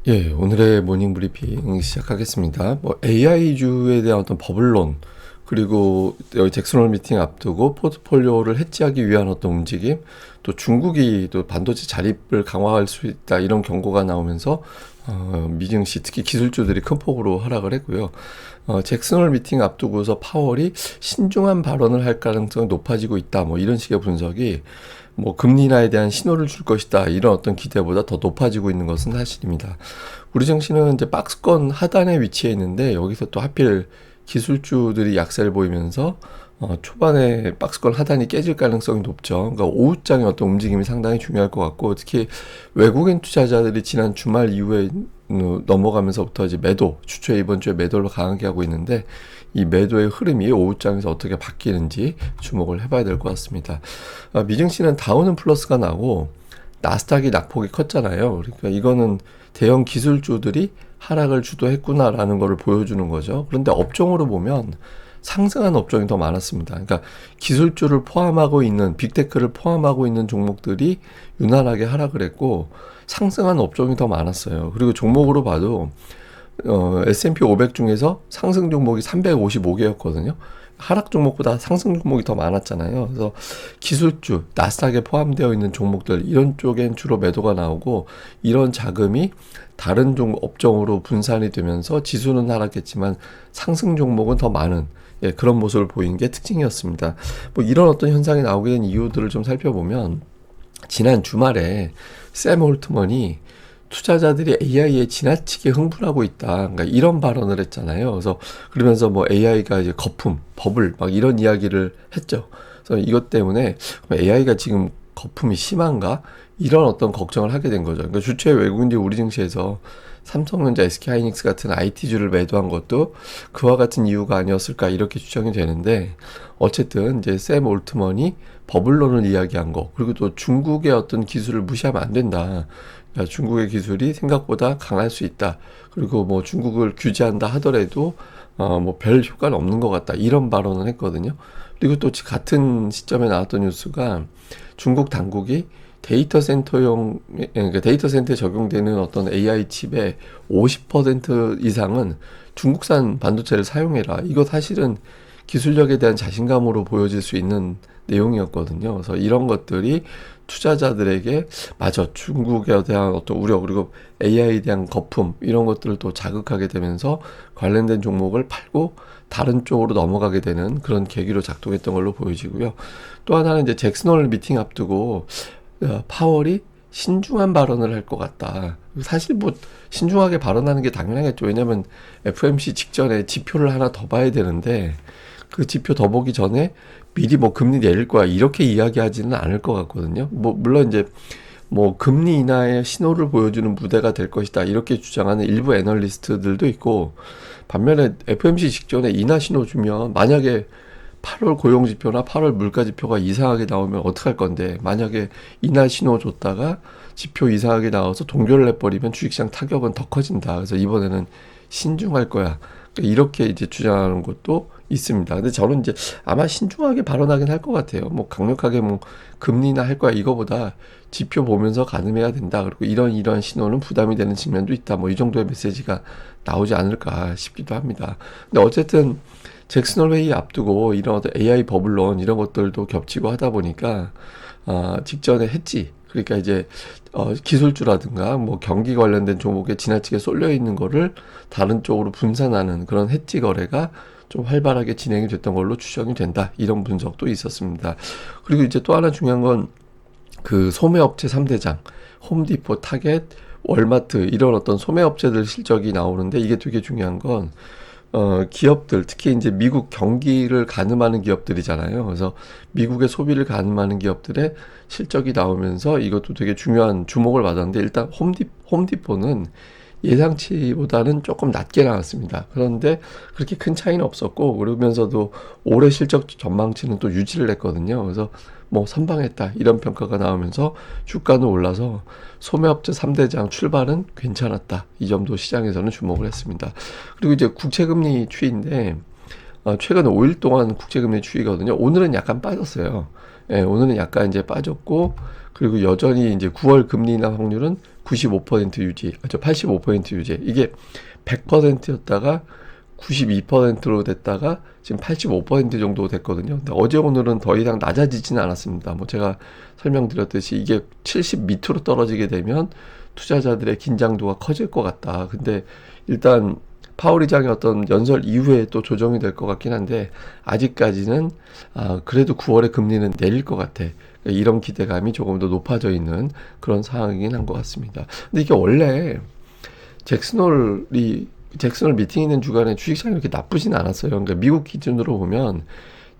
예, 오늘의 모닝 브리핑 시작하겠습니다. AI주에 대한 어떤 버블론, 그리고 여기 잭슨홀 미팅 앞두고 포트폴리오를 해지하기 위한 어떤 움직임, 또 중국이 또 반도체 자립을 강화할 수 있다, 이런 경고가 나오면서, 미증시, 특히 기술주들이 큰 폭으로 하락을 했고요. 잭슨홀 미팅 앞두고서 파월이 신중한 발언을 할 가능성이 높아지고 있다, 이런 식의 분석이 금리 인하에 대한 신호를 줄 것이다, 이런 어떤 기대보다 더 높아지고 있는 것은 사실입니다. 우리 증시는 이제 박스권 하단에 위치해 있는데, 여기서 또 하필 기술주들이 약세를 보이면서 초반에 박스권 하단이 깨질 가능성이 높죠. 그러니까 오후장의 어떤 움직임이 상당히 중요할 것 같고, 특히 외국인 투자자들이 지난 주말 이후에 넘어가면서부터 이제 매도, 주초에 이번 주에 매도를 강하게 하고 있는데, 이 매도의 흐름이 오후장에서 어떻게 바뀌는지 주목을 해봐야 될 것 같습니다. 미증시는 다우는 플러스가 나고 나스닥이 낙폭이 컸잖아요. 그러니까 이거는 대형 기술주들이 하락을 주도했구나라는 것을 보여주는 거죠. 그런데 업종으로 보면 상승한 업종이 더 많았습니다. 그러니까 기술주를 포함하고 있는, 빅테크를 포함하고 있는 종목들이 유난하게 하락을 했고, 상승한 업종이 더 많았어요. 그리고 종목으로 봐도 S&P 500 중에서 상승 종목이 355개였거든요. 하락 종목보다 상승 종목이 더 많았잖아요. 그래서 기술주, 나스닥에 포함되어 있는 종목들, 이런 쪽엔 주로 매도가 나오고, 이런 자금이 다른 업종으로 분산이 되면서 지수는 하락했지만 상승 종목은 더 많은, 그런 모습을 보인 게 특징이었습니다. 이런 어떤 현상이 나오게 된 이유들을 좀 살펴보면, 지난 주말에 샘 홀트먼이 투자자들이 AI에 지나치게 흥분하고 있다, 그러니까 이런 발언을 했잖아요. 그래서 그러면서 AI가 이제 거품, 버블, 이런 이야기를 했죠. 그래서 이것 때문에 AI가 지금 거품이 심한가, 이런 어떤 걱정을 하게 된 거죠. 그러니까 주초에 외국인들이 우리 증시에서 삼성전자, SK하이닉스 같은 IT주를 매도한 것도 그와 같은 이유가 아니었을까, 이렇게 추정이 되는데, 어쨌든 이제 샘 올트먼이 버블론을 이야기한 거, 그리고 또 중국의 어떤 기술을 무시하면 안 된다. 그러니까 중국의 기술이 생각보다 강할 수 있다. 그리고 중국을 규제한다 하더라도 별 효과는 없는 것 같다, 이런 발언을 했거든요. 그리고 또 같은 시점에 나왔던 뉴스가 중국 당국이 그러니까 데이터 센터에 적용되는 어떤 AI 칩의 50% 이상은 중국산 반도체를 사용해라, 이거 사실은 기술력에 대한 자신감으로 보여질 수 있는 내용이었거든요. 그래서 이런 것들이 투자자들에게 맞아, 중국에 대한 어떤 우려, 그리고 AI에 대한 거품, 이런 것들을 또 자극하게 되면서 관련된 종목을 팔고 다른 쪽으로 넘어가게 되는 그런 계기로 작동했던 걸로 보여지고요. 또 하나는 이제 잭슨홀 미팅 앞두고 파월이 신중한 발언을 할 것 같다. 사실 신중하게 발언하는 게 당연하겠죠. 왜냐면 FOMC 직전에 지표를 하나 더 봐야 되는데, 그 지표 더 보기 전에 미리 금리 내릴 거야, 이렇게 이야기하지는 않을 것 같거든요. 물론 이제 금리 인하의 신호를 보여주는 무대가 될 것이다, 이렇게 주장하는 일부 애널리스트들도 있고, 반면에 FOMC 직전에 인하 신호 주면, 만약에 8월 고용지표나 8월 물가지표가 이상하게 나오면 어떡할 건데, 만약에 인하 신호 줬다가 지표 이상하게 나와서 동결을 해버리면 주식시장 타격은 더 커진다. 그래서 이번에는 신중할 거야, 이렇게 이제 주장하는 것도 있습니다. 근데 저는 이제 아마 신중하게 발언하긴 할 것 같아요. 강력하게 금리 인하 할 거야, 이거보다 지표 보면서 가늠해야 된다, 그리고 이런 신호는 부담이 되는 측면도 있다, 이 정도의 메시지가 나오지 않을까 싶기도 합니다. 근데 어쨌든 잭슨홀 회의 앞두고 이런 어떤 AI 버블론, 이런 것들도 겹치고 하다 보니까 직전에 했지, 그러니까 이제 기술주라든가 경기 관련된 종목에 지나치게 쏠려 있는 거를 다른 쪽으로 분산하는 그런 해지 거래가 좀 활발하게 진행이 됐던 걸로 추정이 된다, 이런 분석도 있었습니다. 그리고 이제 또 하나 중요한 건 그 소매업체 3대장, 홈디포, 타겟, 월마트, 이런 어떤 소매업체들 실적이 나오는데, 이게 되게 중요한 건 기업들, 특히 이제 미국 경기를 가늠하는 기업들이잖아요. 그래서 미국의 소비를 가늠하는 기업들의 실적이 나오면서 이것도 되게 중요한 주목을 받았는데, 일단 홈디포는 예상치보다는 조금 낮게 나왔습니다. 그런데 그렇게 큰 차이는 없었고, 그러면서도 올해 실적 전망치는 또 유지를 했거든요. 그래서 선방했다, 이런 평가가 나오면서 주가는 올라서 소매업체 3대장 출발은 괜찮았다, 이 점도 시장에서는 주목을 했습니다. 그리고 이제 국채금리 추이인데, 최근 5일 동안 국채금리 추이거든요. 오늘은 약간 빠졌어요. 예, 오늘은 약간 이제 빠졌고, 그리고 여전히 이제 9월 금리 인하 확률은 95% 유지, 85% 유지. 이게 100%였다가 92%로 됐다가 지금 85% 정도 됐거든요. 근데 어제 오늘은 더 이상 낮아지지는 않았습니다. 뭐 제가 설명드렸듯이 이게 70 밑으로 떨어지게 되면 투자자들의 긴장도가 커질 것 같다. 근데 일단 파월 의장의 어떤 연설 이후에 또 조정이 될 것 같긴 한데 아직까지는 그래도 9월에 금리는 내릴 것 같아. 그러니까 이런 기대감이 조금 더 높아져 있는 그런 상황이긴 한 것 같습니다. 근데 이게 원래 잭슨홀 미팅 있는 주간에 주식시장이 이렇게 나쁘진 않았어요. 그러니까 미국 기준으로 보면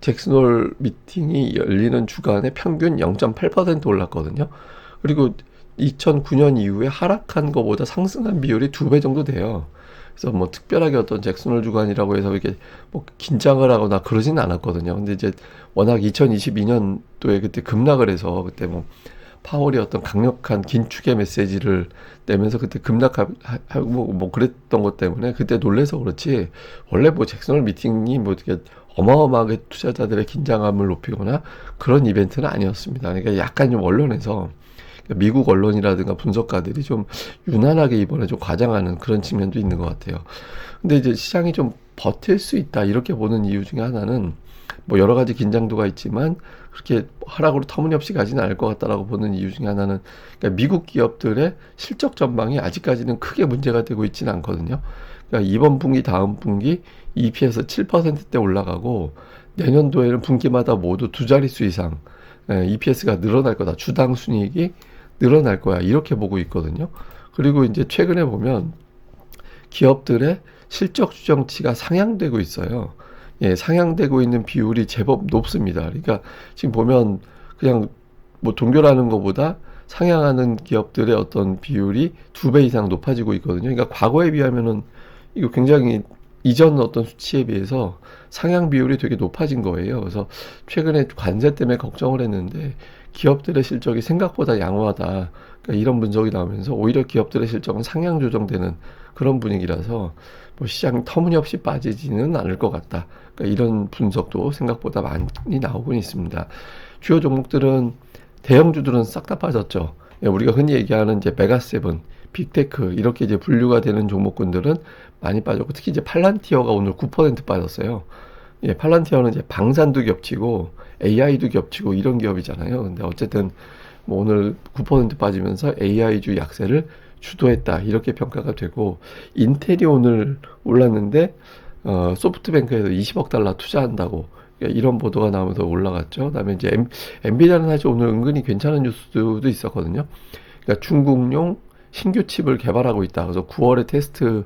잭슨홀 미팅이 열리는 주간에 평균 0.8% 올랐거든요. 그리고 2009년 이후에 하락한 것보다 상승한 비율이 2배 정도 돼요. 그래서 뭐 특별하게 어떤 잭슨홀 주간이라고 해서 이렇게 뭐 긴장을 하거나 그러지는 않았거든요. 근데 이제 워낙 2022년도에 그때 급락을 해서 그때 뭐 파월이 어떤 강력한 긴축의 메시지를 내면서 그때 급락하고 뭐 그랬던 것 때문에 그때 놀래서 그렇지 원래 뭐 잭슨홀 미팅이 뭐 어떻게 어마어마하게 투자자들의 긴장감을 높이거나 그런 이벤트는 아니었습니다. 그러니까 약간 좀 언론에서 미국 언론이라든가 분석가들이 좀 유난하게 이번에 좀 과장하는 그런 측면도 있는 것 같아요. 근데 이제 시장이 좀 버틸 수 있다 이렇게 보는 이유 중에 하나는 뭐 여러 가지 긴장도가 있지만 그렇게 하락으로 터무니없이 가지는 않을 것 같다라고 보는 이유 중에 하나는 그러니까 미국 기업들의 실적 전망이 아직까지는 크게 문제가 되고 있지는 않거든요. 그러니까 이번 분기 다음 분기 EPS 7%대 올라가고 내년도에는 분기마다 모두 두 자릿수 이상 EPS가 늘어날 거다. 주당 순이익이 늘어날 거야. 이렇게 보고 있거든요. 그리고 이제 최근에 보면 기업들의 실적 추정치가 상향되고 있어요. 예, 상향되고 있는 비율이 제법 높습니다. 그러니까 지금 보면 그냥 뭐 동결하는 것보다 상향하는 기업들의 어떤 비율이 2배 이상 높아지고 있거든요. 그러니까 과거에 비하면은 이거 굉장히 이전 어떤 수치에 비해서 상향 비율이 되게 높아진 거예요. 그래서 최근에 관세 때문에 걱정을 했는데 기업들의 실적이 생각보다 양호하다. 그러니까 이런 분석이 나오면서 오히려 기업들의 실적은 상향 조정되는 그런 분위기라서 뭐 시장 터무니없이 빠지지는 않을 것 같다. 그러니까 이런 분석도 생각보다 많이 나오고 있습니다. 주요 종목들은 대형주들은 싹 다 빠졌죠. 예, 우리가 흔히 얘기하는 이제 메가세븐, 빅테크 이렇게 이제 분류가 되는 종목군들은 많이 빠졌고 특히 이제 팔란티어가 오늘 9% 빠졌어요. 예, 팔란티어는 이제 방산도 겹치고 AI도 겹치고 이런 기업이잖아요. 근데 어쨌든 뭐 오늘 9% 빠지면서 AI주 약세를 주도했다 이렇게 평가가 되고 인텔이 오늘 올랐는데 소프트뱅크에서 20억 달러 투자한다고 이런 보도가 나오면서 올라갔죠. 그다음에 이제 엔비디아는 사실 오늘 은근히 괜찮은 뉴스도 있었거든요. 그러니까 중국용 신규 칩을 개발하고 있다. 그래서 9월에 테스트를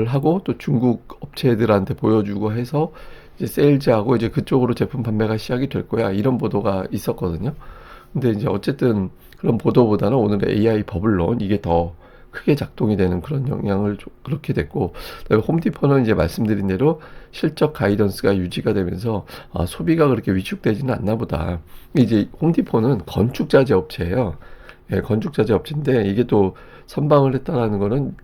하고 또 중국 업체들한테 보여주고 해서 이제 세일즈하고 이제 그쪽으로 제품 판매가 시작이 될 거야. 이런 보도가 있었거든요. 근데 이제 어쨌든 그런 보도보다는 오늘의 AI 버블론 이게 더 크게 작동이 되는 그런 영향을 그렇게 됐고 홈디포는 이제 말씀드린 대로 실적 가이던스가 유지가 되면서 소비가 그렇게 위축되지는 않나 보다. 이제 홈디포는 건축자재 업체예요. 예, 건축자재 업체인데 이게 또 선방을 했다라는 거는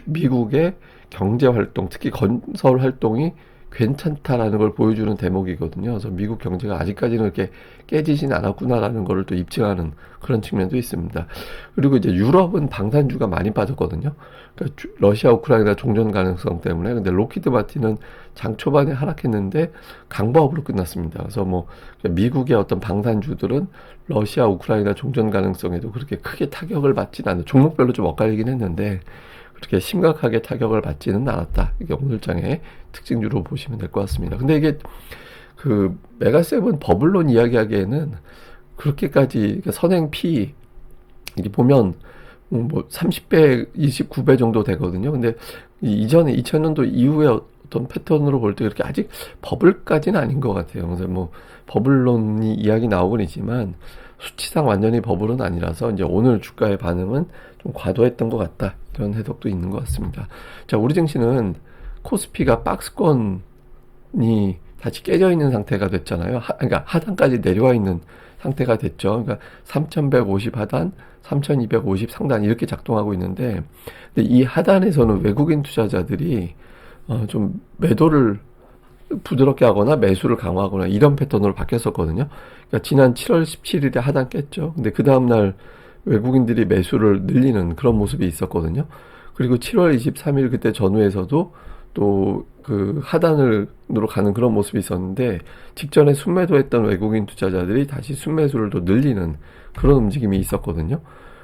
미국의 경제 활동, 특히 건설 활동이 괜찮다라는 걸 보여주는 대목이거든요. 그래서 미국 경제가 아직까지는 이렇게 깨지진 않았구나라는 거를 또 입증하는 그런 측면도 있습니다. 그리고 이제 유럽은 방산주가 많이 빠졌거든요. 그러니까 러시아 우크라이나 종전 가능성 때문에. 근데 로키드 마틴은 장 초반에 하락했는데 강보합으로 끝났습니다. 그래서 뭐 미국의 어떤 방산주들은 러시아 우크라이나 종전 가능성에도 그렇게 크게 타격을 받지는 않는 종목별로 좀 엇갈리긴 했는데 그렇게 심각하게 타격을 받지는 않았다. 이게 오늘장의 특징주로 보시면 될 것 같습니다. 근데 이게 그 메가세븐 버블론 이야기하기에는 그렇게까지 그러니까 선행 P 이게 보면 뭐 30배, 29배 정도 되거든요. 근데 이전에 2000년도 이후에 어떤 패턴으로 볼 때 그렇게 아직 버블까지는 아닌 것 같아요. 그래서 뭐 버블론이 이야기 나오곤 있지만 수치상 완전히 버블은 아니라서 이제 오늘 주가의 반응은 좀 과도했던 것 같다. 이런 해석도 있는 것 같습니다. 자, 우리 증시는 코스피가 박스권이 다시 깨져 있는 상태가 됐잖아요. 그러니까 하단까지 내려와 있는 상태가 됐죠. 그러니까 3150 하단, 3250 상단 이렇게 작동하고 있는데 근데 이 하단에서는 외국인 투자자들이 좀 매도를 부드럽게 하거나 매수를 강화하거나 이런 패턴으로 바뀌었었거든요. 그러니까 지난 7월 17일에 하단 깼죠. 근데 그 다음날 외국인들이 매수를 늘리는 그런 모습이 있었거든요. 그리고 7월 23일 그때 전후에서도 또 그 하단으로 가는 그런 모습이 있었는데 직전에 순매도했던 외국인 투자자들이 다시 순매수를 또 늘리는 그런 움직임이 있었거든요.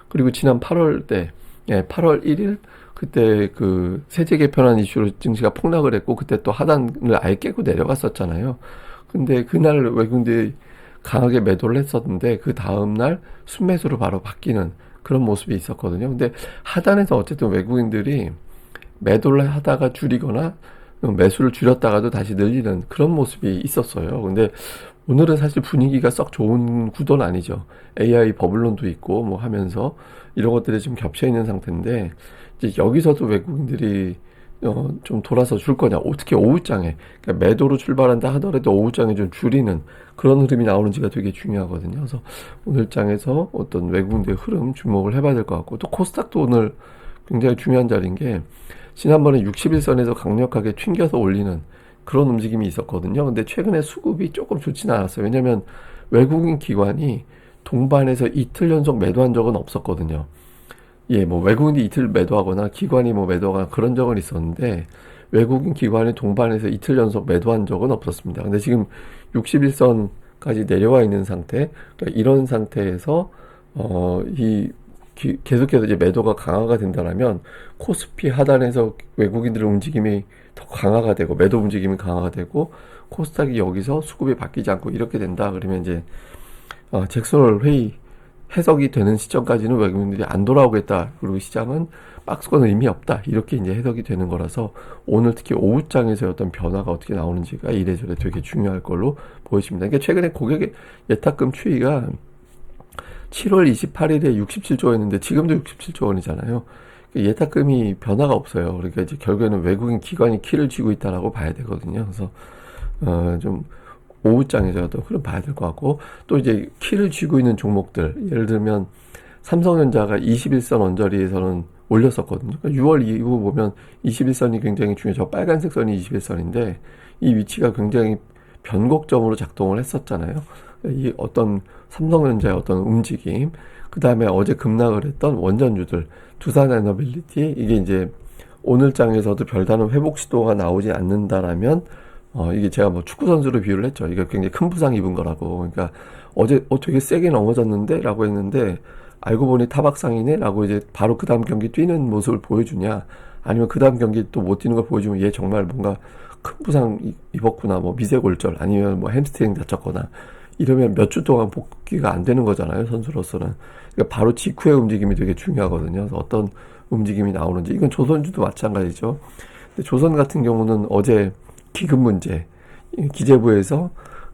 그리고 지난 8월 때, 8월 1일 그때 그 세제 개편안 이슈로 증시가 폭락을 했고 그때 또 하단을 아예 깨고 내려갔었잖아요. 근데 그날 외국인들이 강하게 매도를 했었는데 그 다음날 순매수로 바로 바뀌는 그런 모습이 있었거든요. 근데 하단에서 어쨌든 외국인들이 매도를 하다가 줄이거나 매수를 줄였다가도 다시 늘리는 그런 모습이 있었어요. 근데 오늘은 사실 분위기가 썩 좋은 구도는 아니죠. AI 버블론도 있고 뭐 하면서 이런 것들이 지금 겹쳐 있는 상태인데 이제 여기서도 외국인들이 좀 돌아서 줄 거냐. 특히 오후장에 그러니까 매도로 출발한다 하더라도 오후장에 좀 줄이는 그런 흐름이 나오는지가 되게 중요하거든요. 그래서 오늘 장에서 어떤 외국인들의 흐름 주목을 해봐야 될 것 같고 또 코스닥도 오늘 굉장히 중요한 자리인 게 지난번에 61선에서 강력하게 튕겨서 올리는 그런 움직임이 있었거든요. 근데 최근에 수급이 조금 좋지는 않았어요. 왜냐면 외국인 기관이 동반해서 이틀 연속 매도한 적은 없었거든요. 예, 뭐 외국인이 이틀 매도하거나 기관이 뭐 매도하거나 그런 적은 있었는데 외국인 기관이 동반해서 이틀 연속 매도한 적은 없었습니다. 근데 지금 61선까지 내려와 있는 상태, 그러니까 이런 상태에서 계속해서 이제 매도가 강화가 된다면 코스피 하단에서 외국인들의 움직임이 더 강화가 되고 매도 움직임이 강화가 되고 코스닥이 여기서 수급이 바뀌지 않고 이렇게 된다 그러면 이제 잭슨홀 회의 해석이 되는 시점까지는 외국인들이 안 돌아오겠다. 그리고 시장은 박스권은 의미 없다. 이렇게 이제 해석이 되는 거라서 오늘 특히 오후장에서 어떤 변화가 어떻게 나오는지가 이래저래 되게 중요할 걸로 보여집니다. 그러니까 최근에 고객의 예탁금 추이가 7월 28일에 67조 원인데 지금도 67조 원이잖아요. 예탁금이 변화가 없어요. 그러니까 이제 결국에는 외국인 기관이 키를 쥐고 있다라고 봐야 되거든요. 그래서 좀 오후장에서 또 그럼 봐야 될 것 같고 또 이제 키를 쥐고 있는 종목들 예를 들면 삼성전자가 21선 언저리에서는 올렸었거든요. 그러니까 6월 이후 보면 21선이 굉장히 중요해요. 저 빨간색 선이 21선인데 이 위치가 굉장히 변곡점으로 작동을 했었잖아요. 이 어떤 삼성전자의 어떤 움직임, 그 다음에 어제 급락을 했던 원전주들, 두산에너빌리티, 이게 이제 오늘 장에서도 별다른 회복 시도가 나오지 않는다라면, 이게 제가 뭐 축구 선수로 비유를 했죠. 이게 굉장히 큰 부상 입은 거라고. 그러니까 어제 되게 세게 넘어졌는데? 라고 했는데, 알고 보니 타박상이네? 라고 이제 바로 그 다음 경기 뛰는 모습을 보여주냐, 아니면 그 다음 경기 또 못 뛰는 걸 보여주면 얘 정말 뭔가 큰 부상 입었구나, 뭐 미세골절, 아니면 뭐 햄스트링 다쳤거나, 이러면 몇 주 동안 복귀가 안 되는 거잖아요, 선수로서는. 그러니까 바로 직후의 움직임이 되게 중요하거든요. 그래서 어떤 움직임이 나오는지. 이건 조선주도 마찬가지죠. 근데 조선 같은 경우는 어제 기금 문제, 기재부에서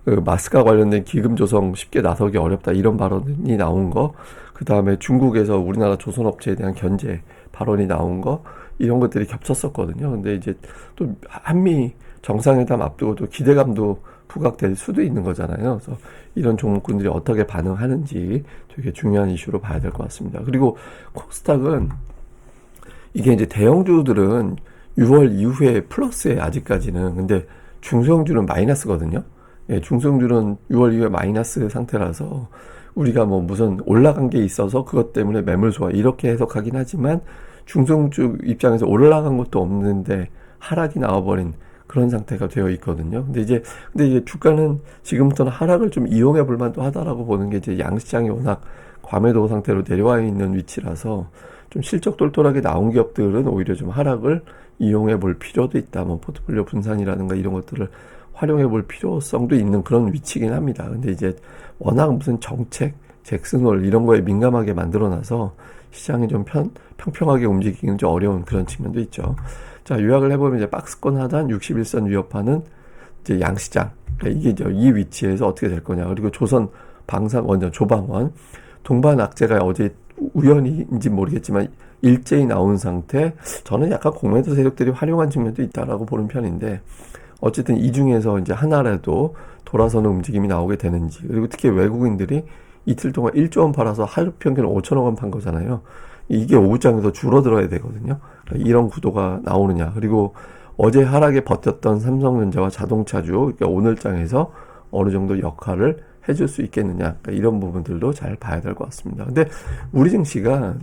그 마스크와 관련된 기금 조성 쉽게 나서기 어렵다 이런 발언이 나온 거, 그 다음에 중국에서 우리나라 조선업체에 대한 견제 발언이 나온 거, 이런 것들이 겹쳤었거든요. 근데 이제 또 한미 정상회담 앞두고 또 기대감도 부각될 수도 있는 거잖아요. 그래서 이런 종목군들이 어떻게 반응하는지 되게 중요한 이슈로 봐야 될 것 같습니다. 그리고 코스닥은 이게 이제 대형주들은 6월 이후에 플러스에 아직까지는, 근데 중소형주는 마이너스거든요. 예, 중소형주는 6월 이후에 마이너스 상태라서 우리가 뭐 무슨 올라간 게 있어서 그것 때문에 매물 소화 이렇게 해석하긴 하지만 중소형주 입장에서 올라간 것도 없는데 하락이 나와버린 그런 상태가 되어 있거든요. 근데 이제 주가는 지금부터는 하락을 좀 이용해 볼 만도 하다라고 보는 게 이제 양시장이 워낙 과매도 상태로 내려와 있는 위치라서 좀 실적 똘똘하게 나온 기업들은 오히려 좀 하락을 이용해 볼 필요도 있다. 뭐 포트폴리오 분산이라든가 이런 것들을 활용해 볼 필요성도 있는 그런 위치긴 합니다. 근데 이제 워낙 무슨 정책, 잭슨홀 이런 거에 민감하게 만들어놔서 시장이 좀 평평하게 움직이기는 좀 어려운 그런 측면도 있죠. 자, 요약을 해보면 이제 박스권 하단 61선 위협하는 이제 양시장. 그러니까 이게 이제 이 위치에서 어떻게 될 거냐. 그리고 조선 방산 원전 조방원. 동반 악재가 어제 우연인지 모르겠지만 일제히 나온 상태. 저는 약간 공매도 세력들이 활용한 측면도 있다라고 보는 편인데 어쨌든 이 중에서 이제 하나라도 돌아서는 움직임이 나오게 되는지. 그리고 특히 외국인들이 이틀 동안 1조 원 팔아서 하루 평균 5천억 원 판 거잖아요. 이게 오후장에서 줄어들어야 되거든요. 그러니까 이런 구도가 나오느냐. 그리고 어제 하락에 버텼던 삼성전자와 자동차주, 그러니까 오늘장에서 어느 정도 역할을 해줄 수 있겠느냐, 그러니까 이런 부분들도 잘 봐야 될 것 같습니다. 근데 우리 증시가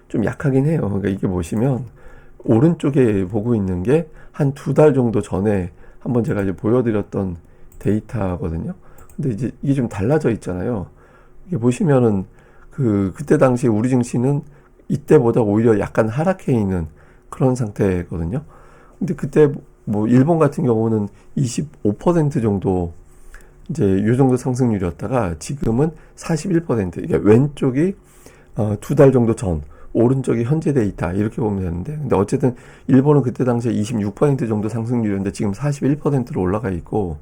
좀 약하긴 해요. 그러니까 이게 보시면 오른쪽에 보고 있는 게 한 2달 정도 전에 한번 제가 이제 보여드렸던 데이터거든요. 근데 이제 이게 좀 달라져 있잖아요. 이게 보시면은 그때 당시에 우리 증시는 이때보다 오히려 약간 하락해 있는 그런 상태거든요. 근데 그때 뭐 일본 같은 경우는 25% 정도 이제 요 정도 상승률이었다가 지금은 41%. 그러니까 왼쪽이 2달 정도 전, 오른쪽이 현재 데이터 이렇게 보면 되는데, 근데 어쨌든 일본은 그때 당시에 26% 정도 상승률이었는데 지금 41%로 올라가 있고,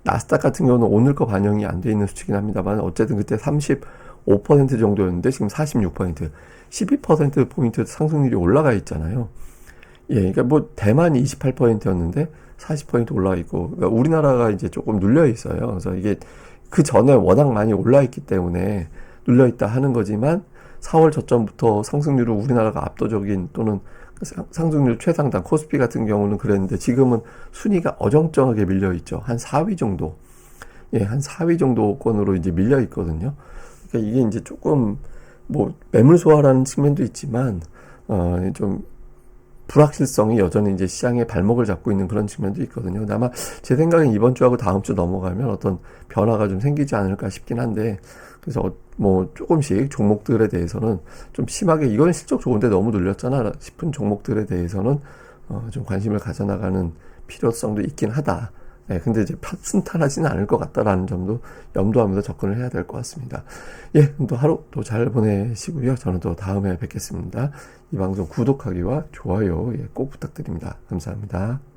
나스닥 같은 경우는 오늘 거 반영이 안 돼 있는 수치긴 합니다만 어쨌든 그때 35% 정도였는데 지금 46%, 12%포인트 상승률이 올라가 있잖아요. 예, 그러니까 뭐 대만이 28%였는데 40% 올라가 있고, 그러니까 우리나라가 이제 조금 눌려 있어요. 그래서 이게 그 전에 워낙 많이 올라 있기 때문에 눌려 있다 하는 거지만 4월 저점부터 상승률은 우리나라가 압도적인 또는 상승률 최상단 코스피 같은 경우는 그랬는데 지금은 순위가 어정쩡하게 밀려 있죠. 한 4위 정도. 예, 한 4위 정도권으로 이제 밀려 있거든요. 그러니까 이게 이제 조금 뭐 매물 소화라는 측면도 있지만 좀 불확실성이 여전히 이제 시장의 발목을 잡고 있는 그런 측면도 있거든요. 근데 아마 제 생각엔 이번 주하고 다음 주 넘어가면 어떤 변화가 좀 생기지 않을까 싶긴 한데, 그래서 뭐 조금씩 종목들에 대해서는 좀 심하게 이건 실적 좋은데 너무 눌렸잖아 싶은 종목들에 대해서는 좀 관심을 가져나가는 필요성도 있긴 하다. 예, 근데 이제 순탄하지는 않을 것 같다라는 점도 염두하면서 접근을 해야 될 것 같습니다. 예, 또 하루 또 잘 보내시고요. 저는 또 다음에 뵙겠습니다. 이 방송 구독하기와 좋아요 꼭 부탁드립니다. 감사합니다.